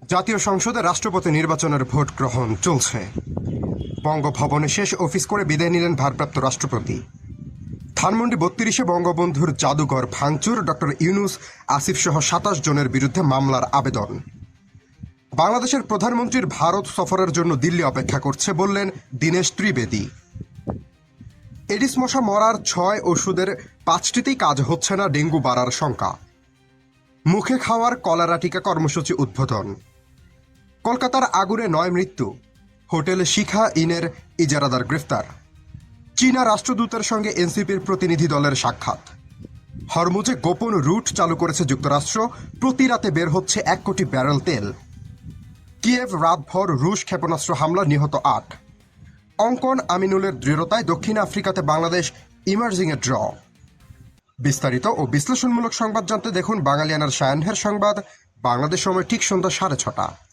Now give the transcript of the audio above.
জাতীয় সংসদে রাষ্ট্রপতি নির্বাচনের ভোট গ্রহণ চলছে। বঙ্গভবনে শেষ অফিস করে বিদায় নিলেন ভারপ্রাপ্ত রাষ্ট্রপতি। ধানমন্ডি ৩২-এ বঙ্গবন্ধুর জাদুঘর ভাঙচুর, ডক্টর ইউনূস আসিফ সহ ২৭ জনের বিরুদ্ধে মামলার আবেদন। বাংলাদেশের প্রধানমন্ত্রীর ভারত সফরের জন্য দিল্লি অপেক্ষা করছে বললেন দীনেশ ত্রিবেদী। এডিস মশা মরার ৬ ওষুধের ৫টিতেই কাজ হচ্ছে না, ডেঙ্গু বাড়ার শঙ্কা। মুখে খাওয়ার কলেরা টিকা কর্মসূচি উদ্বোধন। কলকাতার আগুনে ৯ মৃত্যু। হোটেল শিখা ইনের ইজারাদার গ্রেফতার। চীনা রাষ্ট্রদূতের সঙ্গে এনসিপির প্রতিনিধি দলের সাক্ষাৎ। হরমুজে গোপন রুট চালু করেছে যুক্তরাষ্ট্র, প্রতি রাতে বের হচ্ছে ১ কোটি ব্যারেল তেল। কিয়েভ রাতভর রুশ ক্ষেপণাস্ত্র হামলা, নিহত ৮। অঙ্কন আমিনুলের দৃঢ়তায় দক্ষিণ আফ্রিকাতে বাংলাদেশ ইমার্জিংয়ে ড্র। বিস্তারিত ও বিশ্লেষণমূলক সংবাদ জানতে দেখুন বাঙালিয়ানার সায়াহ্নের সংবাদ, বাংলাদেশ সময় ঠিক সন্ধ্যা ৬:৩০।